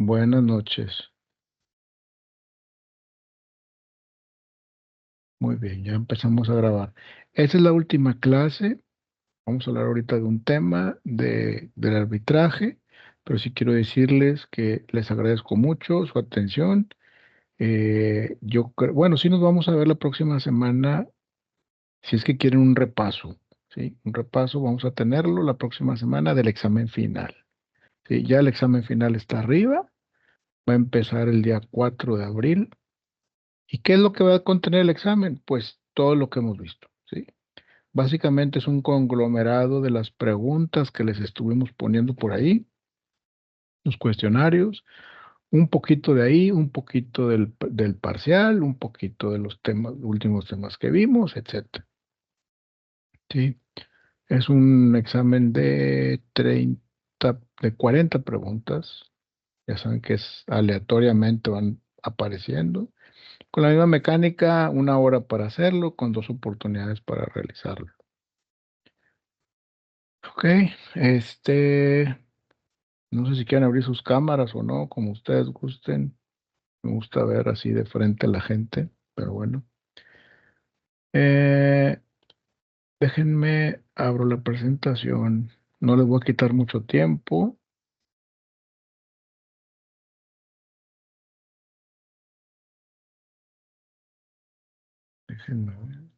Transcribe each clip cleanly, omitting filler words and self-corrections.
Buenas noches. Muy bien, ya empezamos a grabar. Esta es la última clase. Vamos a hablar ahorita de un tema del arbitraje, pero sí quiero decirles que les agradezco mucho su atención. Bueno, sí nos vamos a ver la próxima semana, si es que quieren un repaso, ¿sí? Un repaso vamos a tenerlo la próxima semana del examen final. ¿Sí? Ya el examen final está arriba, va a empezar el día 4 de abril. ¿Y qué es lo que va a contener el examen? Pues todo lo que hemos visto, ¿sí? Básicamente es un conglomerado de las preguntas que les estuvimos poniendo por ahí, los cuestionarios, un poquito de ahí, un poquito del parcial, un poquito de los temas, últimos temas que vimos, etcétera. ¿Sí? Es un examen de 40 preguntas. Ya saben que es aleatoriamente van apareciendo. Con la misma mecánica, 1 hora para hacerlo, con 2 oportunidades para realizarlo. Ok, no sé si quieren abrir sus cámaras o no, como ustedes gusten. Me gusta ver así de frente a la gente, pero bueno. Eh, Déjenme, abro la presentación. No les voy a quitar mucho tiempo. Déjenme ver.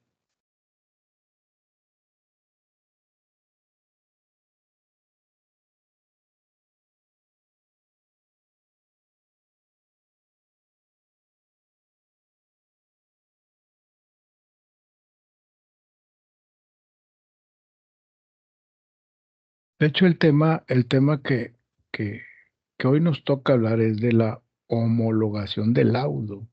De hecho, el tema que, que hoy nos toca hablar es de la homologación del laudo.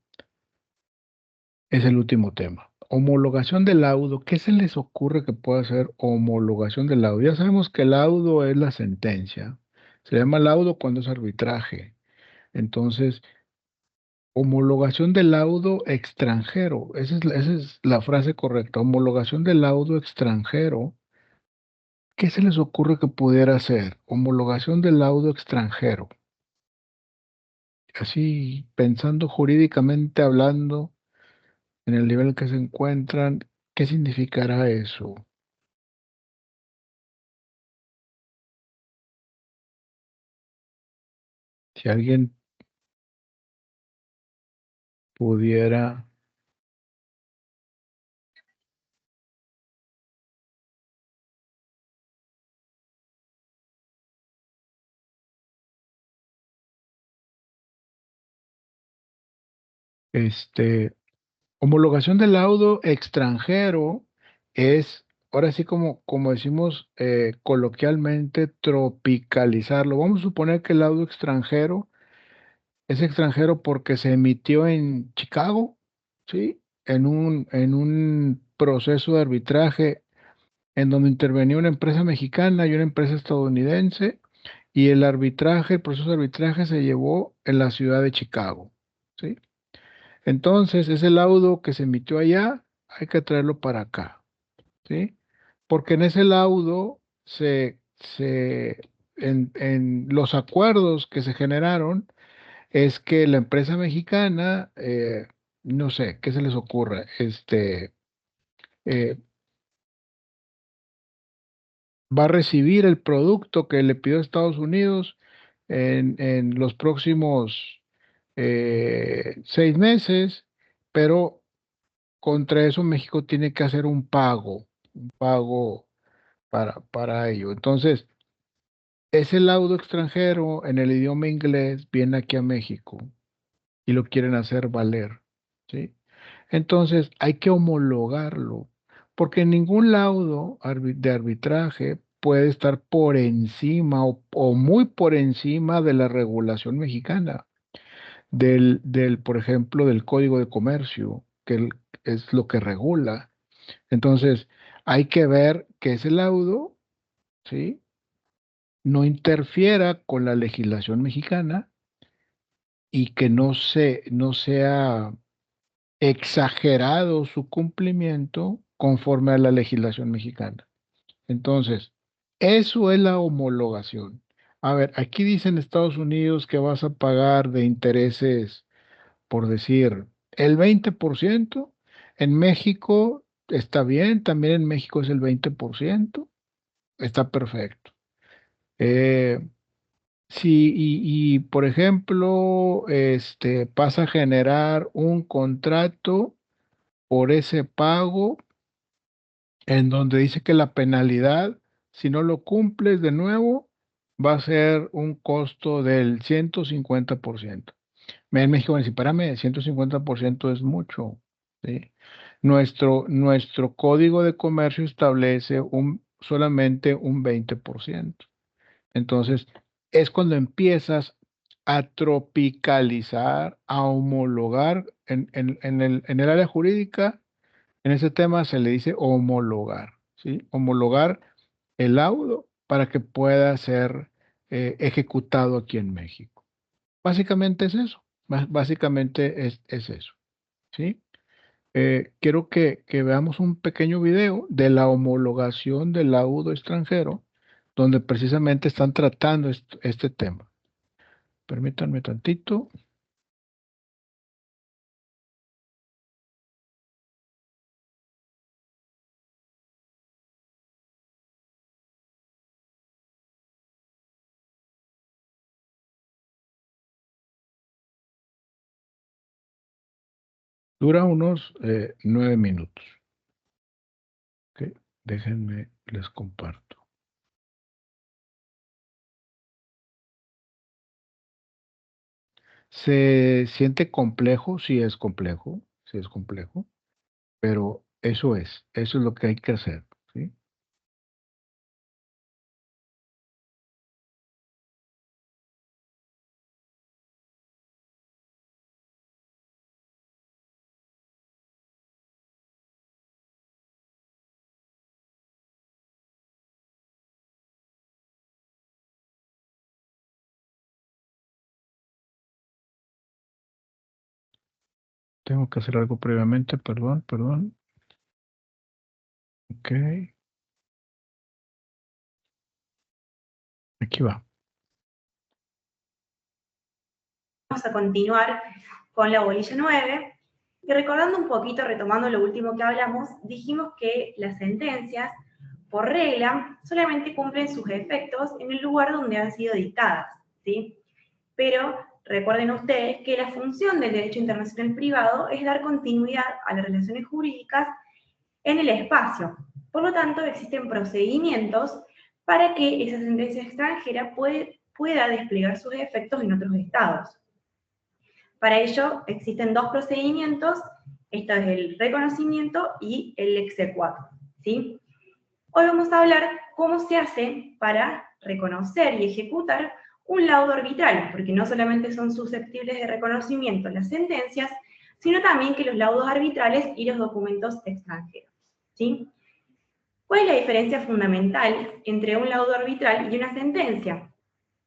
Es el último tema. Homologación del laudo. ¿Qué se les ocurre que pueda ser homologación del laudo? Ya sabemos que el laudo es la sentencia. Se llama laudo cuando es arbitraje. Entonces, homologación del laudo extranjero. Esa es la frase correcta. Homologación del laudo extranjero. ¿Qué se les ocurre que pudiera ser? Homologación del laudo extranjero. Así, pensando jurídicamente hablando, en el nivel que se encuentran, ¿qué significará eso? Si alguien pudiera, este, homologación del laudo extranjero es, ahora sí como decimos coloquialmente, tropicalizarlo. Vamos a suponer que el laudo extranjero es extranjero porque se emitió en Chicago, ¿sí? En un proceso de arbitraje en donde intervenía una empresa mexicana y una empresa estadounidense, y el proceso de arbitraje se llevó en la ciudad de Chicago, ¿sí? Entonces, ese laudo que se emitió allá, hay que traerlo para acá, ¿sí? Porque en ese laudo en los acuerdos que se generaron, es que la empresa mexicana, no sé, ¿qué se les ocurre? Eh, Va a recibir el producto que le pidió Estados Unidos en los próximos 6 meses, pero contra eso México tiene que hacer un pago para ello. Entonces, ese laudo extranjero en el idioma inglés viene aquí a México y lo quieren hacer valer, ¿sí? Entonces, hay que homologarlo, porque ningún laudo de arbitraje puede estar por encima o muy por encima de la regulación mexicana, por ejemplo, del Código de Comercio, es lo que regula. Entonces, hay que ver que ese laudo, ¿sí? No interfiera con la legislación mexicana y que no sea exagerado su cumplimiento conforme a la legislación mexicana. Entonces, eso es la homologación. A ver, aquí dice en Estados Unidos que vas a pagar de intereses, por decir, el 20%. En México está bien, también en México es el 20%. Está perfecto. Eh, sí, por ejemplo, vas a generar un contrato por ese pago en donde dice que la penalidad, si no lo cumples de nuevo, va a ser un costo del 150%. En México van a decir, espérame, 150% es mucho, ¿sí? Nuestro código de comercio establece solamente un 20%. Entonces, es cuando empiezas a tropicalizar, a homologar en el área jurídica. En ese tema se le dice homologar, ¿sí? Homologar el laudo para que pueda ser ejecutado aquí en México. Básicamente es eso. Básicamente es eso, ¿sí? Quiero que veamos un pequeño video de la homologación del laudo extranjero, donde precisamente están tratando este tema. Permítanme tantito. Dura unos 9 minutos. ¿Ok? Déjenme, les comparto. ¿Se siente complejo? Sí es complejo, pero eso es lo que hay que hacer, ¿sí? Tengo que hacer algo previamente, perdón. Ok, aquí va. Vamos a continuar con la bolilla 9. Y recordando un poquito, retomando lo último que hablamos, dijimos que las sentencias, por regla, solamente cumplen sus efectos en el lugar donde han sido dictadas, ¿sí? Pero recuerden ustedes que la función del derecho internacional privado es dar continuidad a las relaciones jurídicas en el espacio. Por lo tanto, existen procedimientos para que esa sentencia extranjera pueda desplegar sus efectos en otros estados. Para ello existen dos procedimientos, esto es el reconocimiento y el exequatur, ¿sí? Hoy vamos a hablar cómo se hace para reconocer y ejecutar un laudo arbitral, porque no solamente son susceptibles de reconocimiento las sentencias, sino también que los laudos arbitrales y los documentos extranjeros, ¿sí? ¿Cuál es la diferencia fundamental entre un laudo arbitral y una sentencia?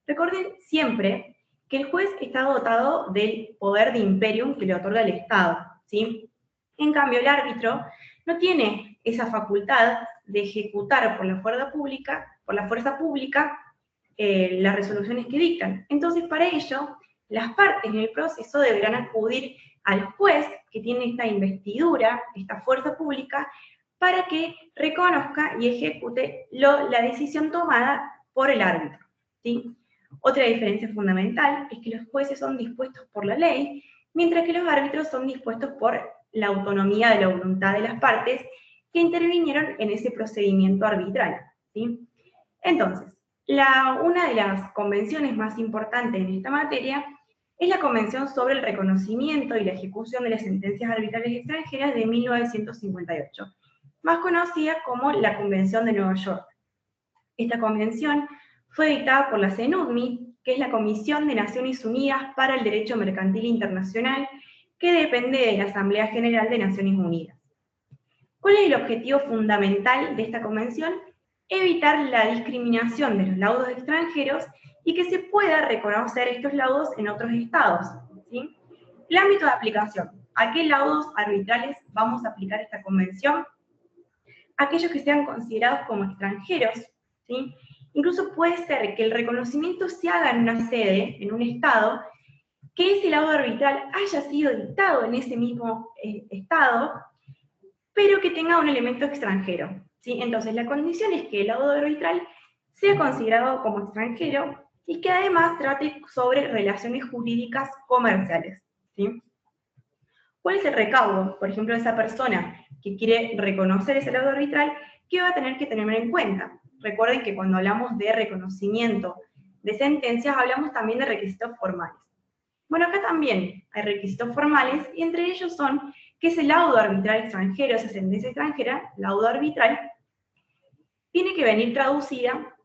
Recuerden siempre que el juez está dotado del poder de imperium que le otorga el Estado, ¿sí? En cambio, el árbitro no tiene esa facultad de ejecutar por la fuerza pública las resoluciones que dictan. Entonces, para ello, las partes en el proceso deberán acudir al juez que tiene esta investidura, esta fuerza pública, para que reconozca y ejecute la decisión tomada por el árbitro, ¿sí? Otra diferencia fundamental es que los jueces son dispuestos por la ley, mientras que los árbitros son dispuestos por la autonomía de la voluntad de las partes que intervinieron en ese procedimiento arbitral, ¿sí? Entonces, una de las convenciones más importantes en esta materia es la Convención sobre el Reconocimiento y la Ejecución de las Sentencias Arbitrales Extranjeras de 1958, más conocida como la Convención de Nueva York. Esta convención fue dictada por la CENUDMI, que es la Comisión de Naciones Unidas para el Derecho Mercantil Internacional, que depende de la Asamblea General de Naciones Unidas. ¿Cuál es el objetivo fundamental de esta convención? Evitar la discriminación de los laudos extranjeros y que se pueda reconocer estos laudos en otros estados, ¿sí? El ámbito de aplicación. ¿A qué laudos arbitrales vamos a aplicar esta convención? Aquellos que sean considerados como extranjeros, ¿sí? Incluso puede ser que el reconocimiento se haga en una sede, en un estado, que ese laudo arbitral haya sido dictado en ese mismo estado, pero que tenga un elemento extranjero, ¿sí? Entonces la condición es que el laudo arbitral sea considerado como extranjero y que además trate sobre relaciones jurídicas comerciales, ¿sí? ¿Cuál es el recaudo? Por ejemplo, esa persona que quiere reconocer ese laudo arbitral, ¿qué va a tener que tener en cuenta? Recuerden que cuando hablamos de reconocimiento de sentencias, hablamos también de requisitos formales. Bueno, acá también hay requisitos formales, y entre ellos son que ese laudo arbitral extranjero, esa sentencia extranjera, laudo arbitral, tiene que venir traducida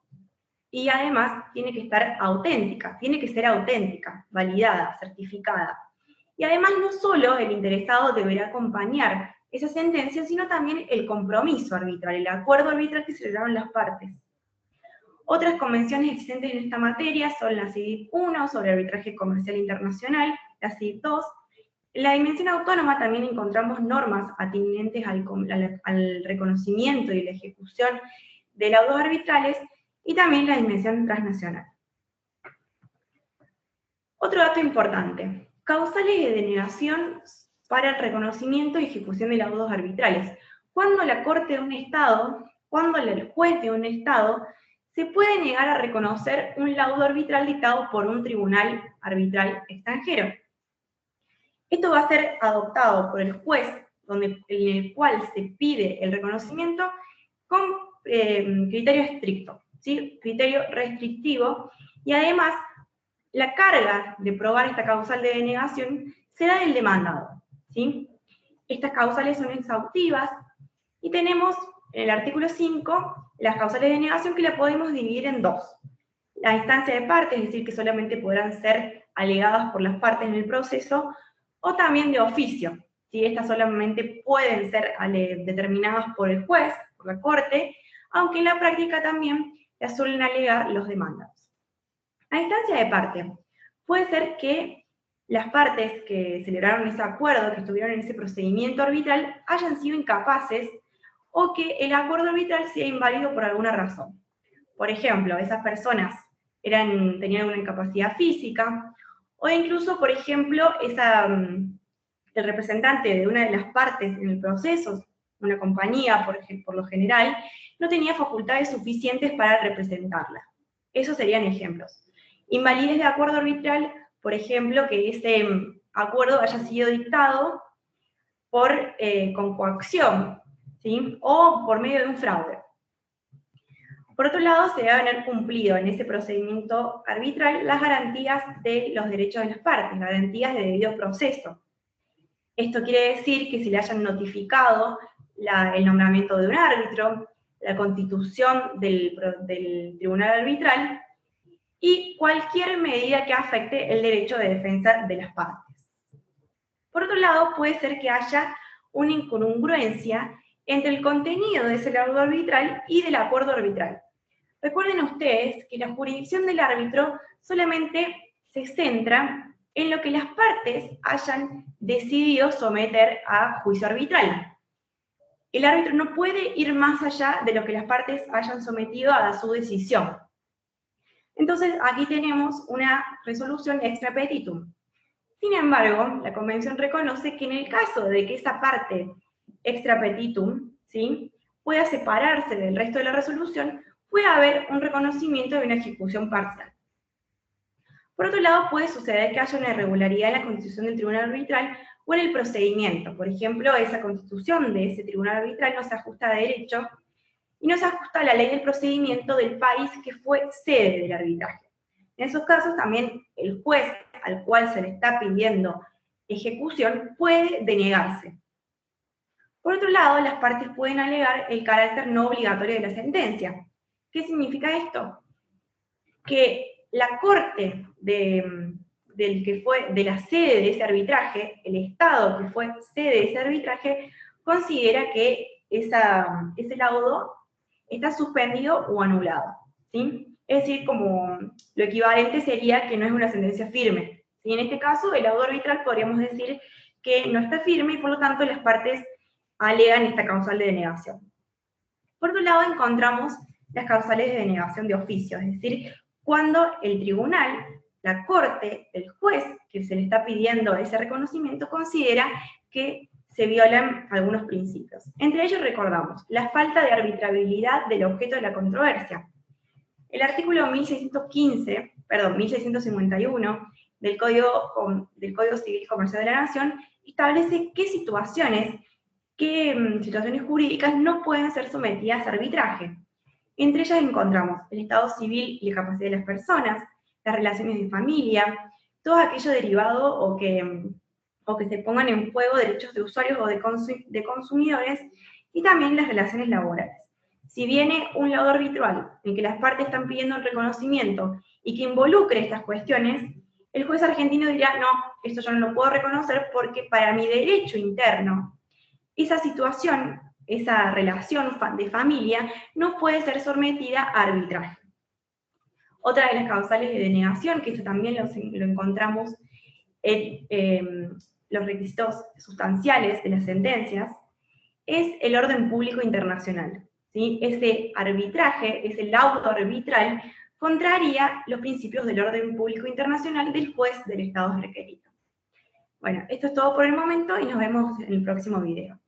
y además tiene que estar auténtica, tiene que ser auténtica, validada, certificada. Y además no solo el interesado deberá acompañar esa sentencia, sino también el compromiso arbitral, el acuerdo arbitral que celebraron las partes. Otras convenciones existentes en esta materia son la CIDIP 1 sobre arbitraje comercial internacional, la CIDIP 2. En la dimensión autónoma también encontramos normas atinentes al reconocimiento y la ejecución de laudos arbitrales, y también la dimensión transnacional. Otro dato importante: causales de denegación para el reconocimiento y ejecución de laudos arbitrales. Cuando la Corte de un Estado, cuando el juez de un Estado, se puede negar a reconocer un laudo arbitral dictado por un tribunal arbitral extranjero. Esto va a ser adoptado por el juez, en el cual se pide el reconocimiento con criterio estricto, ¿sí? Criterio restrictivo, y además la carga de probar esta causal de denegación será del demandado, ¿sí? Estas causales son exhaustivas, y tenemos en el artículo 5 las causales de denegación, que la podemos dividir en dos. La instancia de parte, es decir, que solamente podrán ser alegadas por las partes en el proceso, o también de oficio, ¿sí? Estas solamente pueden ser determinadas por el juez, por la Corte, aunque en la práctica también las suelen alegar los demandados. A instancia de parte, puede ser que las partes que celebraron ese acuerdo, que estuvieron en ese procedimiento arbitral, hayan sido incapaces, o que el acuerdo arbitral sea inválido por alguna razón. Por ejemplo, esas personas tenían alguna incapacidad física, o incluso, por ejemplo, el representante de una de las partes en el proceso, una compañía por lo general, no tenía facultades suficientes para representarla. Esos serían ejemplos. Invalidez de acuerdo arbitral, por ejemplo, que ese acuerdo haya sido dictado con coacción, ¿sí? O por medio de un fraude. Por otro lado, se debe haber cumplido en ese procedimiento arbitral las garantías de los derechos de las partes, garantías de debido proceso. Esto quiere decir que se le hayan notificado el nombramiento de un árbitro, la constitución del tribunal arbitral, y cualquier medida que afecte el derecho de defensa de las partes. Por otro lado, puede ser que haya una incongruencia entre el contenido de ese laudo arbitral y del acuerdo arbitral. Recuerden ustedes que la jurisdicción del árbitro solamente se centra en lo que las partes hayan decidido someter a juicio arbitral. El árbitro no puede ir más allá de lo que las partes hayan sometido a su decisión. Entonces, aquí tenemos una resolución extra petitum. Sin embargo, la Convención reconoce que en el caso de que esa parte extra petitum, ¿sí?, pueda separarse del resto de la resolución, puede haber un reconocimiento de una ejecución parcial. Por otro lado, puede suceder que haya una irregularidad en la constitución del tribunal arbitral o en el procedimiento. Por ejemplo, esa constitución de ese tribunal arbitral no se ajusta a derecho y no se ajusta a la ley del procedimiento del país que fue sede del arbitraje. En esos casos también el juez al cual se le está pidiendo ejecución puede denegarse. Por otro lado, las partes pueden alegar el carácter no obligatorio de la sentencia. ¿Qué significa esto? Que la Corte de la sede de ese arbitraje, el Estado que fue sede de ese arbitraje, considera que ese laudo está suspendido o anulado, ¿sí? Es decir, como lo equivalente sería que no es una sentencia firme, ¿sí? En este caso, el laudo arbitral podríamos decir que no está firme, y por lo tanto las partes alegan esta causal de denegación. Por otro lado, encontramos las causales de denegación de oficio, es decir, cuando el tribunal, la corte, el juez que se le está pidiendo ese reconocimiento considera que se violan algunos principios. Entre ellos recordamos la falta de arbitrabilidad del objeto de la controversia. El artículo 1651 del Código Civil y Comercial de la Nación establece qué situaciones jurídicas no pueden ser sometidas a arbitraje. Entre ellas encontramos el estado civil y la capacidad de las personas, las relaciones de familia, todo aquello derivado o que se pongan en juego derechos de usuarios o de consumidores, y también las relaciones laborales. Si viene un laudo arbitral en que las partes están pidiendo un reconocimiento y que involucre estas cuestiones, el juez argentino dirá, no, esto yo no lo puedo reconocer porque para mi derecho interno, esa situación, esa relación de familia, no puede ser sometida a arbitraje. Otra de las causales de denegación, que esto también lo encontramos en los requisitos sustanciales de las sentencias, es el orden público internacional. ¿Sí? Ese arbitraje, ese laudo arbitral, contraría los principios del orden público internacional del juez del Estado requerido. Bueno, esto es todo por el momento y nos vemos en el próximo video.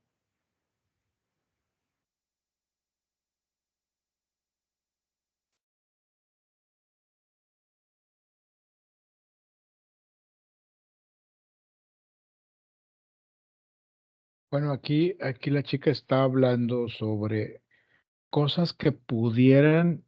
Bueno, aquí la chica está hablando sobre cosas que pudieran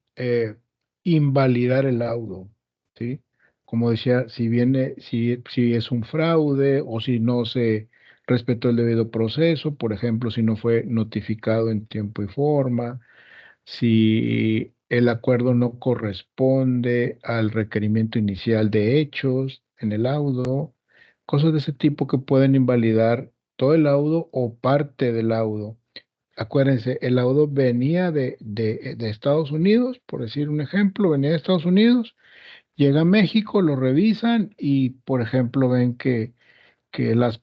invalidar el laudo, ¿sí? Como decía, si es un fraude o si no se respetó el debido proceso, por ejemplo, si no fue notificado en tiempo y forma, si el acuerdo no corresponde al requerimiento inicial de hechos en el laudo, cosas de ese tipo que pueden invalidar todo el laudo o parte del laudo. Acuérdense, el laudo venía de Estados Unidos, por decir un ejemplo, venía de Estados Unidos, llega a México, lo revisan y, por ejemplo, ven que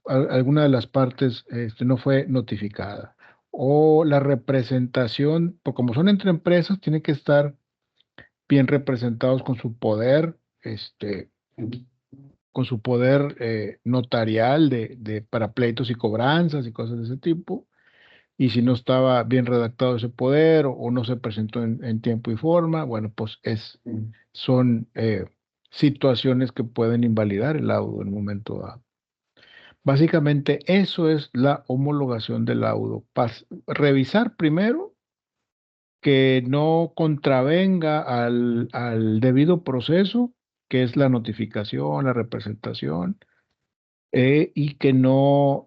alguna de las partes no fue notificada. O la representación, pues como son entre empresas, tienen que estar bien representados con su poder, notarial para pleitos y cobranzas y cosas de ese tipo. Y si no estaba bien redactado ese poder o no se presentó en tiempo y forma, bueno, pues son situaciones que pueden invalidar el laudo en un momento dado. Básicamente eso es la homologación del laudo. Revisar primero que no contravenga al debido proceso, que es la notificación, la representación, y que no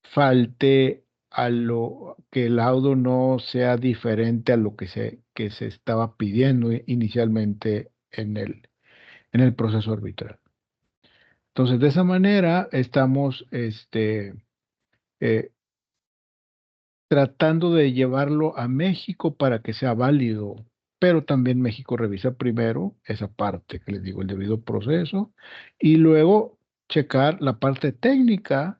falte a lo que el laudo no sea diferente a lo que se estaba pidiendo inicialmente en el proceso arbitral. Entonces, de esa manera estamos eh, tratando de llevarlo a México para que sea válido, pero también México revisa primero esa parte que les digo, el debido proceso, y luego checar la parte técnica,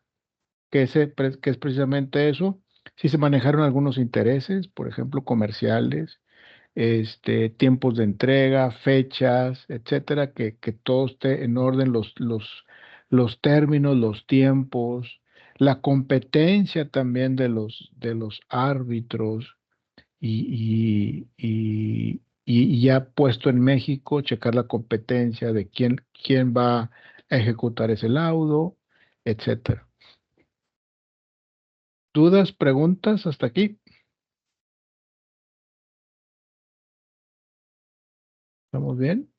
que es precisamente eso, si se manejaron algunos intereses, por ejemplo, comerciales, tiempos de entrega, fechas, etcétera, que todo esté en orden, los términos, los tiempos, la competencia también de los árbitros y ya puesto en México, checar la competencia de quién va a ejecutar ese laudo, etcétera. ¿Dudas, preguntas hasta aquí? ¿Estamos bien?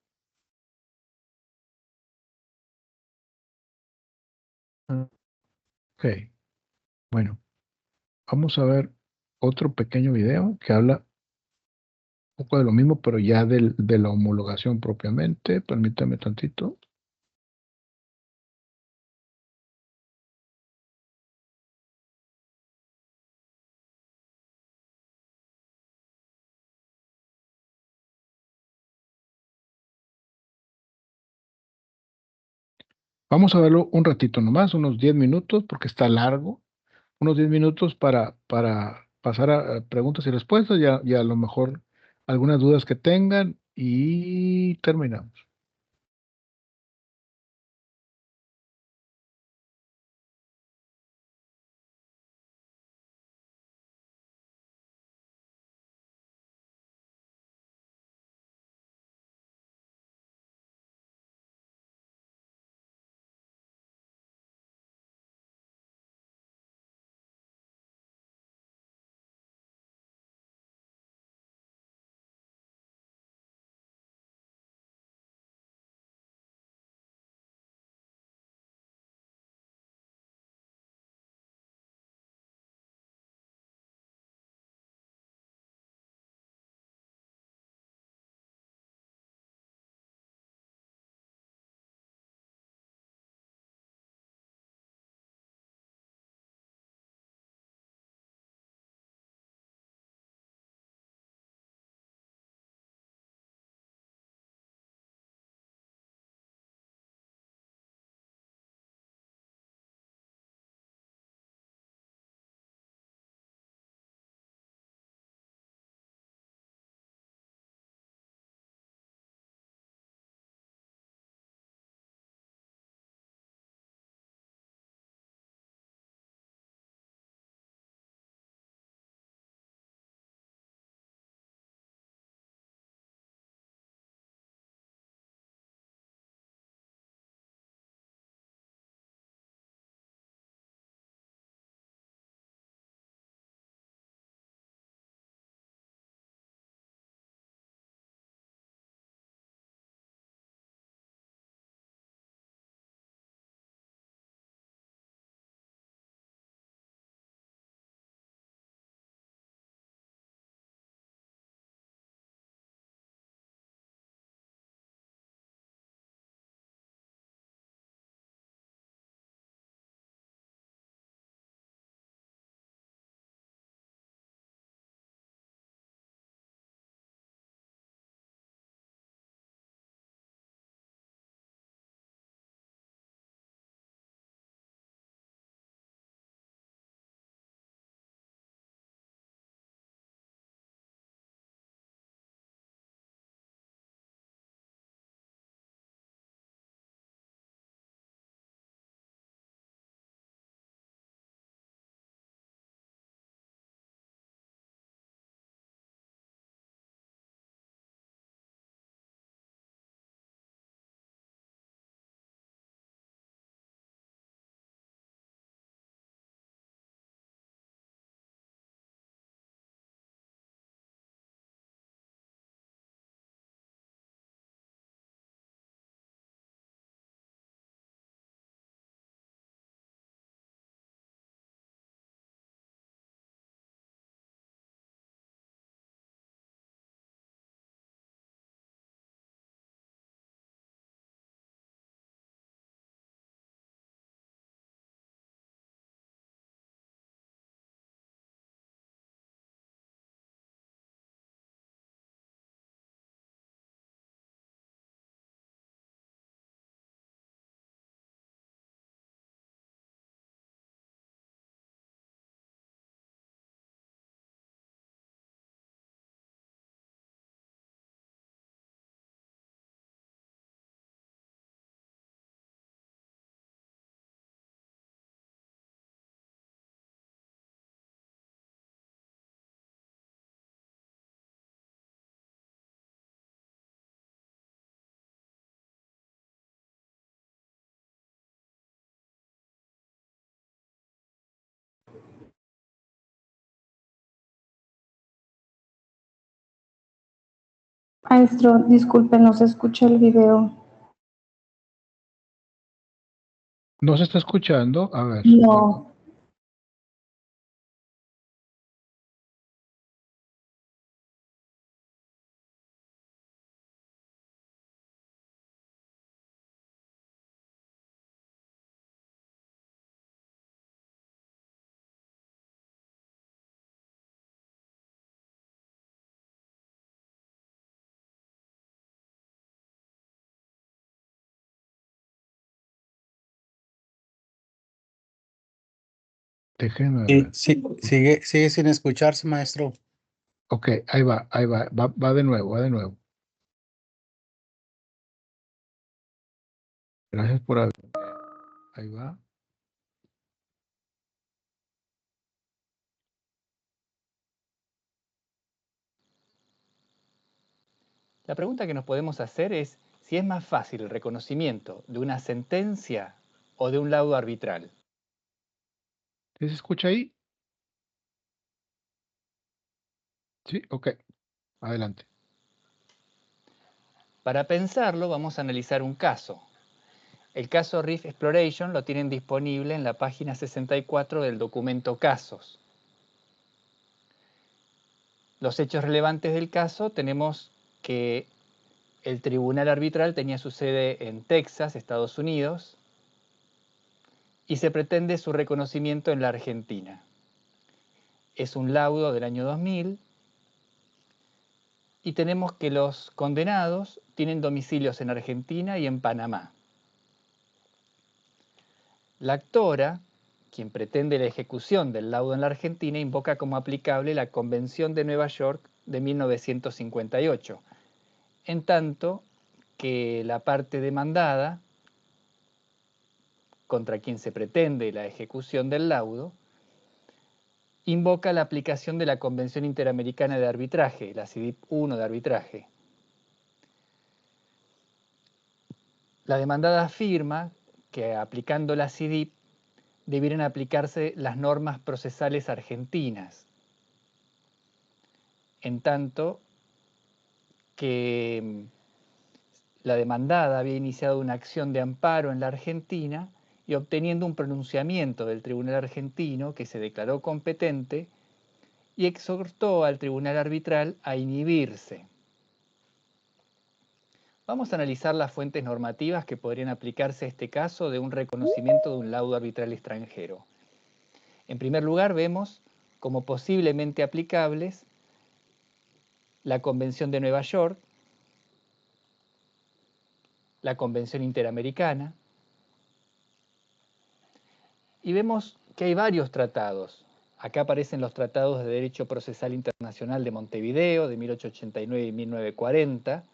Ah, ok, bueno, vamos a ver otro pequeño video que habla un poco de lo mismo, pero ya de la homologación propiamente. Permítame tantito. Vamos a verlo un ratito nomás, unos 10 minutos, porque está largo. Unos 10 minutos pasar a preguntas y respuestas, y a lo mejor algunas dudas que tengan y terminamos. Maestro, disculpe, no se escucha el video. ¿No se está escuchando? A ver. No. Déjenme Sí, ver. sí, sigue sin escucharse, maestro. Ok, ahí va, va de nuevo, va de nuevo. Gracias por haber. Ahí va. La pregunta que nos podemos hacer es si es más fácil el reconocimiento de una sentencia o de un laudo arbitral. ¿Sí se escucha ahí? Sí, ok. Adelante. Para pensarlo, vamos a analizar un caso. El caso Reef Exploration lo tienen disponible en la página 64 del documento Casos. Los hechos relevantes del caso tenemos que el tribunal arbitral tenía su sede en Texas, Estados Unidos, y se pretende su reconocimiento en la Argentina. Es un laudo del año 2000 y tenemos que los condenados tienen domicilios en Argentina y en Panamá. La actora, quien pretende la ejecución del laudo en la Argentina, invoca como aplicable la Convención de Nueva York de 1958, en tanto que la parte demandada, contra quien se pretende la ejecución del laudo, invoca la aplicación de la Convención Interamericana de Arbitraje, la CIDIP I de arbitraje. La demandada afirma que aplicando la CIDIP debieran aplicarse las normas procesales argentinas, en tanto que la demandada había iniciado una acción de amparo en la Argentina y obteniendo un pronunciamiento del tribunal argentino que se declaró competente y exhortó al tribunal arbitral a inhibirse. Vamos a analizar las fuentes normativas que podrían aplicarse a este caso de un reconocimiento de un laudo arbitral extranjero. En primer lugar, vemos como posiblemente aplicables la Convención de Nueva York, la Convención Interamericana, y vemos que hay varios tratados. Acá aparecen los tratados de Derecho Procesal Internacional de Montevideo, de 1889 y 1940,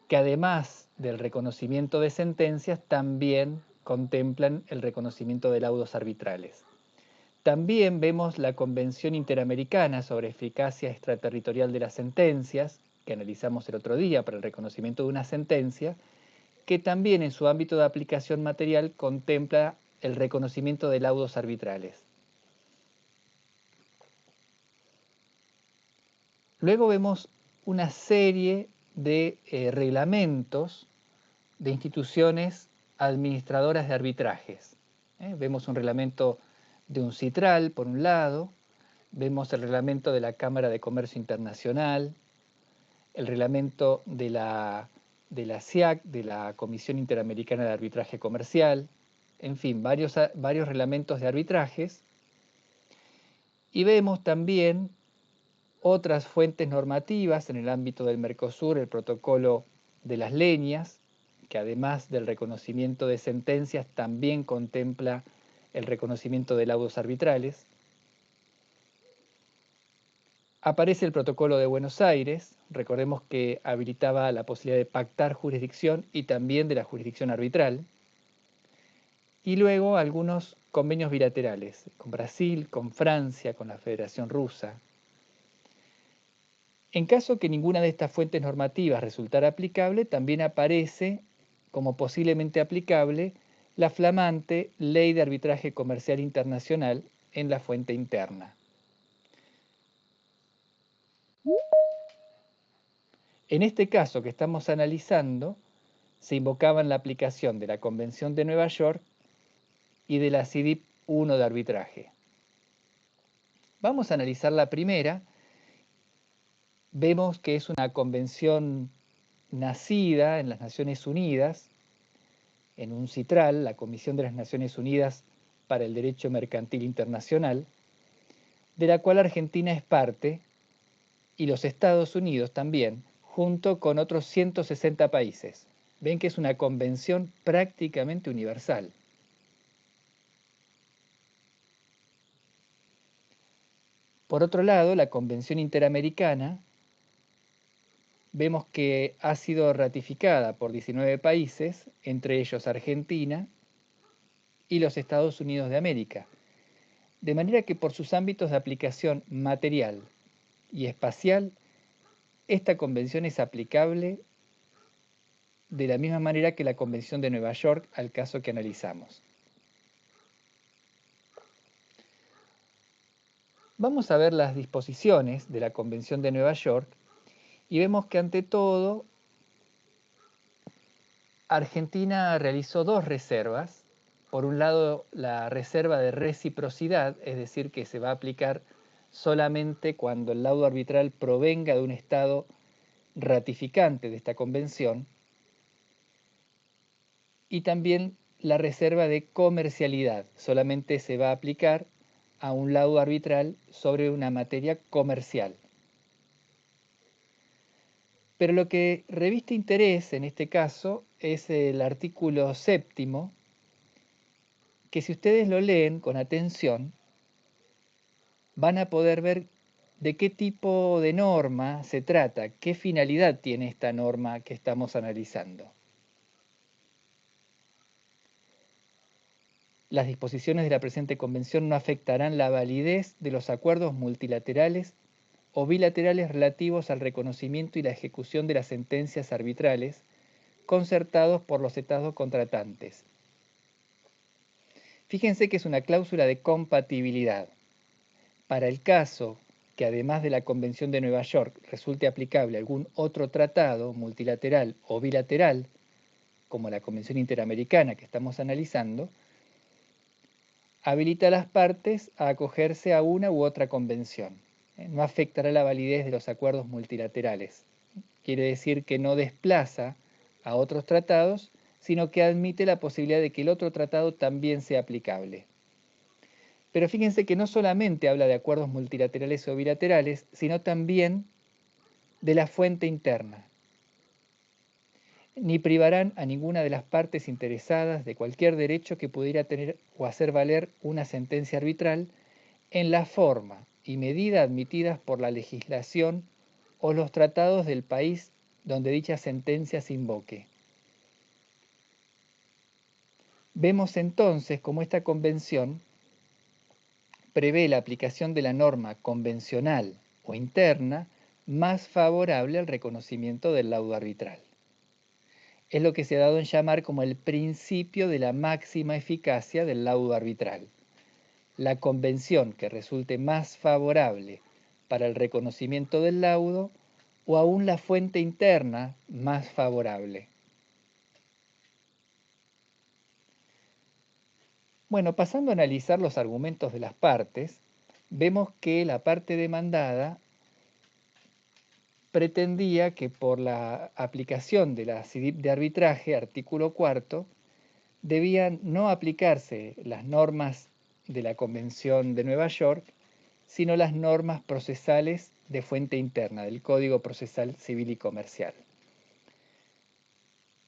que además del reconocimiento de sentencias, también contemplan el reconocimiento de laudos arbitrales. También vemos la Convención Interamericana sobre Eficacia Extraterritorial de las Sentencias, que analizamos el otro día para el reconocimiento de una sentencia, que también en su ámbito de aplicación material contempla el reconocimiento de laudos arbitrales. Luego vemos una serie de reglamentos de instituciones administradoras de arbitrajes. Vemos un reglamento de un CITRAL, por un lado, vemos el reglamento de la Cámara de Comercio Internacional, el reglamento de la CIAC, de la Comisión Interamericana de Arbitraje Comercial, en fin, varios reglamentos de arbitrajes. Y vemos también otras fuentes normativas en el ámbito del Mercosur, el protocolo de las leñas, que además del reconocimiento de sentencias también contempla el reconocimiento de laudos arbitrales. Aparece el protocolo de Buenos Aires, recordemos que habilitaba la posibilidad de pactar jurisdicción y también de la jurisdicción arbitral. Y luego algunos convenios bilaterales, con Brasil, con Francia, con la Federación Rusa. En caso que ninguna de estas fuentes normativas resultara aplicable, también aparece como posiblemente aplicable la flamante Ley de Arbitraje Comercial Internacional en la fuente interna. En este caso que estamos analizando, se invocaban la aplicación de la Convención de Nueva York y de la CIDIP I de arbitraje. Vamos a analizar la primera. Vemos que es una convención nacida en las Naciones Unidas, en un CITRAL, la Comisión de las Naciones Unidas para el Derecho Mercantil Internacional, de la cual Argentina es parte, y los Estados Unidos también, junto con otros 160 países. Ven que es una convención prácticamente universal. Por otro lado, la Convención Interamericana vemos que ha sido ratificada por 19 países, entre ellos Argentina y los Estados Unidos de América, de manera que por sus ámbitos de aplicación material y espacial, esta convención es aplicable de la misma manera que la Convención de Nueva York al caso que analizamos. Vamos a ver las disposiciones de la Convención de Nueva York y vemos que ante todo Argentina realizó dos reservas. Por un lado, la reserva de reciprocidad, es decir, que se va a aplicar solamente cuando el laudo arbitral provenga de un Estado ratificante de esta convención, y también la reserva de comercialidad, solamente se va a aplicar a un laudo arbitral sobre una materia comercial. Pero lo que reviste interés en este caso es el artículo 7º, que si ustedes lo leen con atención, van a poder ver de qué tipo de norma se trata, qué finalidad tiene esta norma que estamos analizando. Las disposiciones de la presente convención no afectarán la validez de los acuerdos multilaterales o bilaterales relativos al reconocimiento y la ejecución de las sentencias arbitrales concertados por los estados contratantes. Fíjense que es una cláusula de compatibilidad. Para el caso que además de la Convención de Nueva York resulte aplicable algún otro tratado multilateral o bilateral, como la Convención Interamericana que estamos analizando, habilita a las partes a acogerse a una u otra convención. No afectará la validez de los acuerdos multilaterales. Quiere decir que no desplaza a otros tratados, sino que admite la posibilidad de que el otro tratado también sea aplicable. Pero fíjense que no solamente habla de acuerdos multilaterales o bilaterales, sino también de la fuente interna. Ni privarán a ninguna de las partes interesadas de cualquier derecho que pudiera tener o hacer valer una sentencia arbitral en la forma y medida admitidas por la legislación o los tratados del país donde dicha sentencia se invoque. Vemos entonces cómo esta convención prevé la aplicación de la norma convencional o interna más favorable al reconocimiento del laudo arbitral. Es lo que se ha dado en llamar como el principio de la máxima eficacia del laudo arbitral. La convención que resulte más favorable para el reconocimiento del laudo o aún la fuente interna más favorable. Bueno, pasando a analizar los argumentos de las partes, vemos que la parte demandada pretendía que por la aplicación de la CIDIP de arbitraje, artículo 4, debían no aplicarse las normas de la Convención de Nueva York, sino las normas procesales de fuente interna, del Código Procesal Civil y Comercial.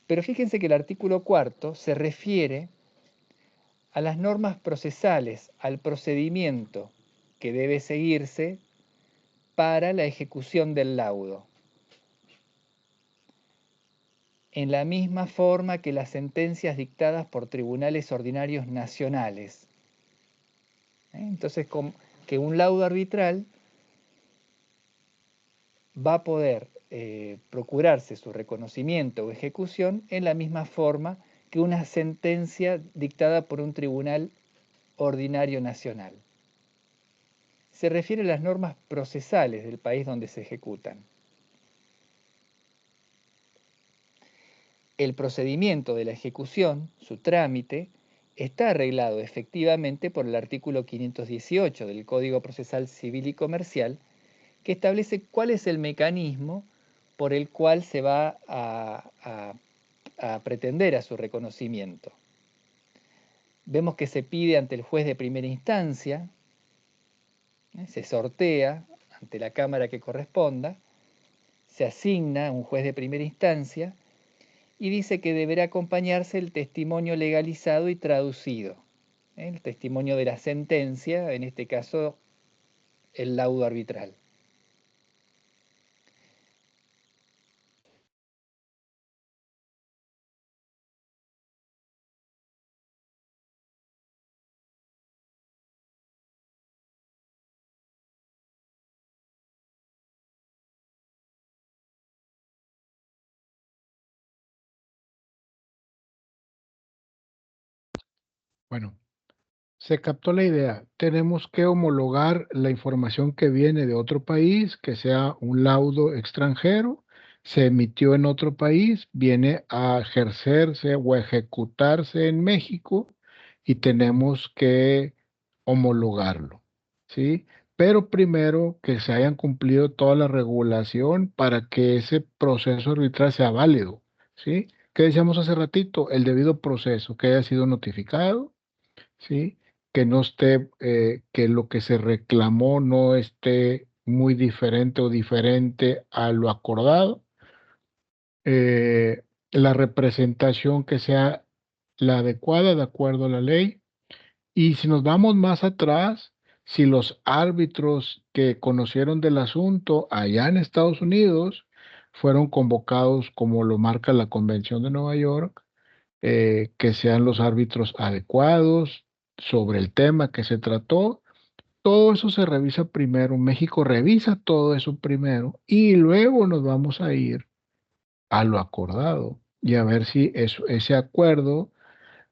Pero fíjense que el artículo 4 se refiere a las normas procesales, al procedimiento que debe seguirse para la ejecución del laudo, en la misma forma que las sentencias dictadas por tribunales ordinarios nacionales. Entonces, que un laudo arbitral va a poder procurarse su reconocimiento o ejecución en la misma forma que una sentencia dictada por un tribunal ordinario nacional. Se refiere a las normas procesales del país donde se ejecutan. El procedimiento de la ejecución, su trámite, está arreglado efectivamente por el artículo 518 del Código Procesal Civil y Comercial, que establece cuál es el mecanismo por el cual se va a pretender a su reconocimiento. Vemos que se pide ante el juez de primera instancia, se sortea ante la Cámara que corresponda, se asigna un juez de primera instancia y dice que deberá acompañarse el testimonio legalizado y traducido. El testimonio de la sentencia, en este caso el laudo arbitral. Bueno, se captó la idea. Tenemos que homologar la información que viene de otro país, que sea un laudo extranjero, se emitió en otro país, viene a ejercerse o a ejecutarse en México y tenemos que homologarlo, ¿sí? Pero primero que se hayan cumplido toda la regulación para que ese proceso arbitral sea válido, ¿sí? ¿Qué decíamos hace ratito? El debido proceso, que haya sido notificado, ¿sí? Que no esté, que lo que se reclamó no esté muy diferente o diferente a lo acordado. La representación que sea la adecuada de acuerdo a la ley. Y si nos vamos más atrás, si los árbitros que conocieron del asunto allá en Estados Unidos fueron convocados como lo marca la Convención de Nueva York, que sean los árbitros adecuados sobre el tema que se trató. Todo eso se revisa primero. México revisa todo eso primero y luego nos vamos a ir a lo acordado y a ver si ese acuerdo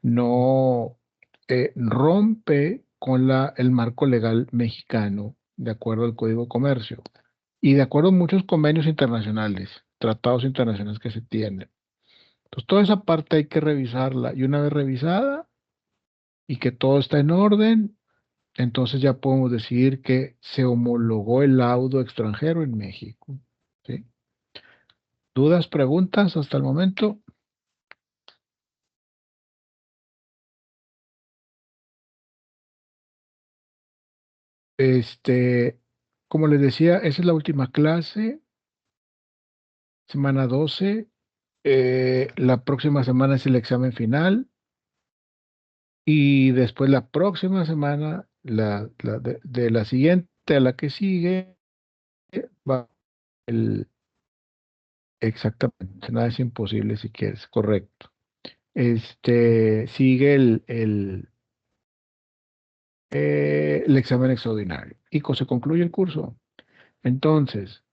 no rompe con el marco legal mexicano de acuerdo al Código de Comercio y de acuerdo a muchos convenios internacionales, tratados internacionales que se tienen. Entonces, toda esa parte hay que revisarla y una vez revisada y que todo está en orden, entonces ya podemos decir que se homologó el laudo extranjero en México. ¿Sí? ¿Dudas, preguntas hasta el momento? Como les decía, esa es la última clase, semana 12. La próxima semana es el examen final y después la próxima semana, de la siguiente a la que sigue, va el, exactamente, nada es imposible si quieres, correcto. Sigue el examen extraordinario y se concluye el curso. Entonces,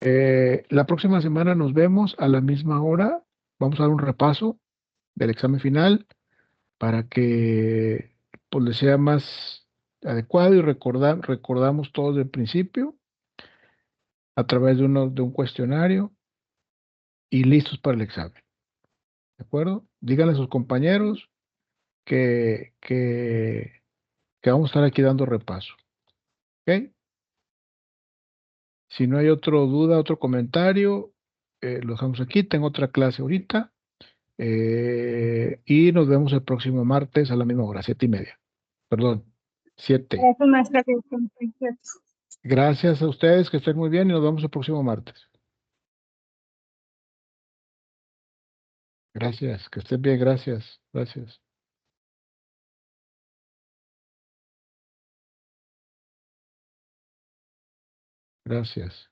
la próxima semana nos vemos a la misma hora. Vamos a dar un repaso del examen final para que pues, les sea más adecuado y recordamos todo desde el principio a través de un cuestionario y listos para el examen. ¿De acuerdo? Díganle a sus compañeros que vamos a estar aquí dando repaso. ¿Ok? Si no hay otra duda, otro comentario, lo dejamos aquí. Tengo otra clase ahorita. Y nos vemos el próximo martes a la misma hora, 7:30. Perdón, 7. Gracias, maestra. Que estén perfectos. Gracias a ustedes, que estén muy bien y nos vemos el próximo martes. Gracias, que estén bien, gracias, gracias. Gracias.